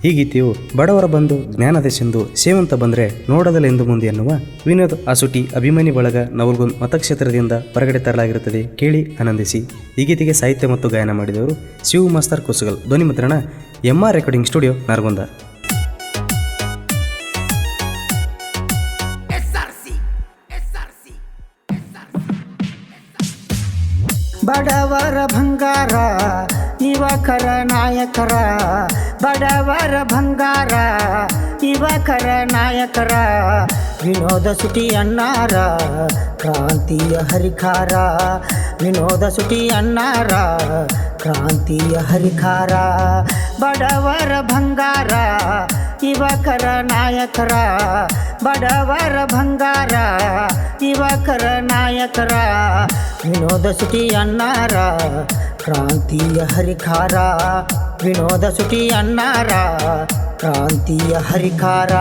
ಈ ಗೀತೆಯು ಬಡವರ ಬಂಧು ಜ್ಞಾನದ ಸಿಂಧು ಸೇವಂತ ಬಂದರೆ ನೋಡದಲೆಂದು ಮುಂದೆ ಎನ್ನುವ ವಿನೋದ್ ಅಸುಟಿ ಅಭಿಮಾನಿ ಬಳಗ ನವಲ್ಗುಂದ್ ಮತಕ್ಷೇತ್ರದಿಂದ ಹೊರಗಡೆ ತರಲಾಗಿರುತ್ತದೆ. ಕೇಳಿ ಆನಂದಿಸಿ. ಈ ಗೀತೆಗೆ ಸಾಹಿತ್ಯ ಮತ್ತು ಗಾಯನ ಮಾಡಿದವರು ಶಿವ್ ಮಾಸ್ತರ್ ಕುಸುಗಲ್. ಧ್ವನಿ ಮುದ್ರಣ MR ರೆಕಾರ್ಡಿಂಗ್ ಸ್ಟುಡಿಯೋ ನರಗುಂದ. ಬಡವರ ಬಂಗಾರ ಯುವಕರ ನಾಯಕರ, ಬಡವರ ಬಂಗಾರ ಯುವಕರ ನಾಯಕರ, ವಿನೋದ ಸುಟಿ ಅಣ್ಣಾರ ಕ್ರಾಂತಿಯ ಹರಿಕಾರ, ವಿನೋದ ಸುಟಿ ಅಣ್ಣಾರ ಕ್ರಾಂತಿಯ ಹರಿಕಾರ. ಬಡವರ ಬಂಗಾರ ಯುವಕರ ನಾಯಕರ, ಬಡವರ ಬಂಗಾರ ಯುವಕರ ನಾಯಕರ, ವಿನೋದ ಸುಟಿ ಅಣ್ಣಾರ ಕ್ರಾಂತಿಯ ಹರಿಕಾರ, ವಿನೋದ ಸುಟಿ ಅಣ್ಣಾರ ಕ್ರಾಂತಿಯ ಹರಿಕಾರ.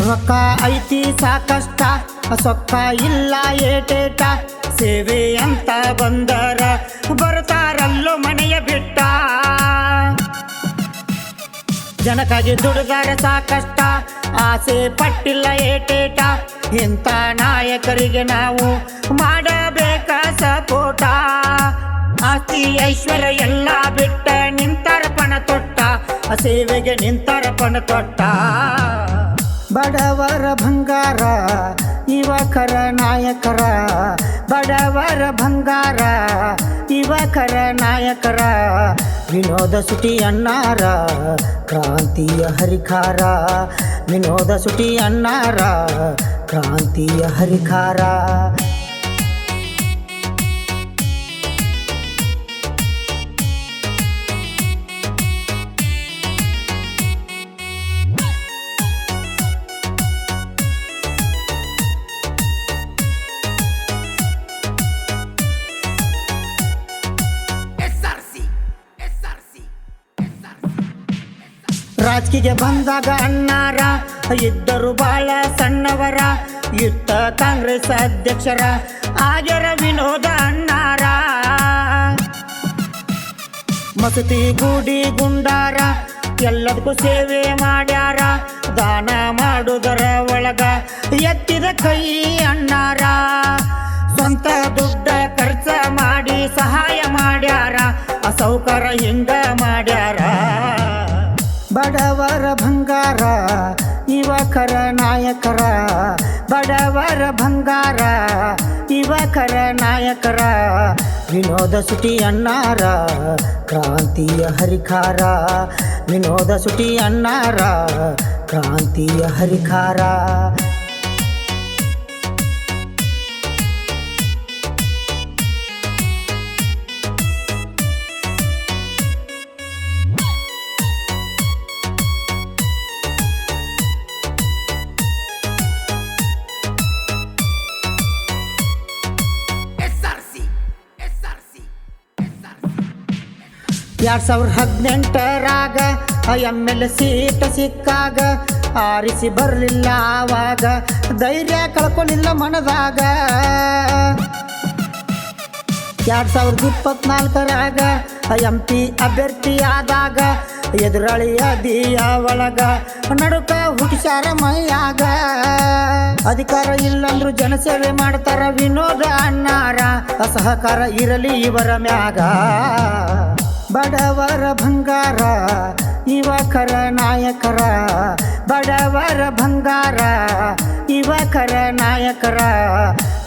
ರೊಕ್ಕ ಐತಿ ಸಾಕಷ್ಟ, ಸೊಕ್ಕ ಇಲ್ಲ ಏಟೇಟ, ಸೇವೆ ಅಂತ ಬಂದರ ಬರ್ತಾರಲ್ಲೋ ಮನೆಯ ಬಿಟ್ಟ. ಜನಕ್ಕಾಗಿ ದುಡಿದಾರ ಸಾಕಷ್ಟ, ಆಸೆ ಪಟ್ಟಿಲ್ಲ ಏಟೇಟ, ಇಂಥ ನಾಯಕರಿಗೆ ನಾವು ಮಾಡಬೇಕ ಸಪೋಟ. ಆಸ್ತಿ ಐಶ್ವರ್ಯ ಎಲ್ಲ ಬಿಟ್ಟ ನಿಂತರ ಪಣ ತೊಟ್ಟ, ಸೇವೆಗೆ ನಿಂತರ ಪಣ ತೊಟ್ಟ. ಬಡವರ ಬಂಗಾರ ಯುವಕರ ನಾಯಕರ, ಬಡವರ ಬಂಗಾರ ಯುವಕರ ನಾಯಕರ, ವಿನೋದ ಸುಟಿ ಅಣ್ಣಾರ ಕ್ರಾಂತಿಯ ಹರಿಕಾರ, ವಿನೋದ ಸುಟಿ ಅಣ್ಣಾರ ಕ್ರಾಂತಿಯ ಹರಿಕಾರ. ರಾಜಕೀಯ ಬಂದಾಗ ಅಣ್ಣಾರ ಇದ್ದರು ಬಾಳ ಸಣ್ಣವರ, ಯುದ್ಧ ಕಾಂಗ್ರೆಸ್ ಅಧ್ಯಕ್ಷರ ಆಗ್ಯರ ವಿನೋದ ಅಣ್ಣಾರ. ಮಸೂತಿ ಗುಡಿ ಗುಂಡಾರ ಎಲ್ಲದಕ್ಕೂ ಸೇವೆ ಮಾಡ್ಯಾರ, ದಾನ ಮಾಡುವುದರ ಒಳಗ ಎತ್ತಿದ ಕೈ ಅಣ್ಣಾರ. ಸ್ವಂತ ದುಡ್ಡ ಖರ್ಚ ಮಾಡಿ ಸಹಾಯ ಮಾಡ್ಯಾರ, ಅಸೌಕರ ಹಿಂಗ ಮಾಡ್ಯಾರ. ಬಡವರ ಬಂಗಾರ ಯುವಕರ ನಾಯಕರ, ಬಡವರ ಬಂಗಾರ ಯುವಕರ ನಾಯಕರ, ವಿನೋದ ಸುಟಿ ಅಣ್ಣಾರ ಕ್ರಾಂತಿಯ ಹರಿಕಾರ, ವಿನೋದ ಸುಟಿ ಅಣ್ಣಾರ ಕ್ರಾಂತಿಯ ಹರಿಕಾರ. ಎರಡು 2018ರಾಗ ML ಸೀಟ್ ಸಿಕ್ಕಾಗ ಆರಿಸಿ ಬರಲಿಲ್ಲ ಆವಾಗ, ಧೈರ್ಯ ಕಳ್ಕೊಳ್ಳಿಲ್ಲ ಮನದಾಗ. 2024ರಾಗ MP ಅಭ್ಯರ್ಥಿ ಆದಾಗ ಎದುರಾಳಿಯ ದಿಯ ಒಳಗ ನಡುಕ ಹುಟ್ಟಿಸಾರ ಮೈಯಾಗ. ಅಧಿಕಾರ ಇಲ್ಲಂದ್ರು ಜನಸೇವೆ ಮಾಡ್ತಾರ ವಿನೋದ ಅಣ್ಣಾರ, ಅಸಹಕಾರ ಇರಲಿ ಇವರ ಮ್ಯಾಗ. ಬಡವರ ಬಂಗಾರ ಯುವಕರ ನಾಯಕರ, ಬಡವರ ಬಂಗಾರ ಯುವಕರ ನಾಯಕರ,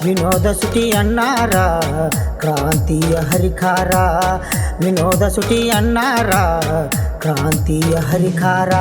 ವಿನೋದ ಸುಟಿ ಅಣ್ಣಾರ ಕ್ರಾಂತಿಯ ಹರಿಕಾರ, ವಿನೋದ ಸುಟಿ ಅಣ್ಣಾರ ಕ್ರಾಂತಿಯ ಹರಿಕಾರ.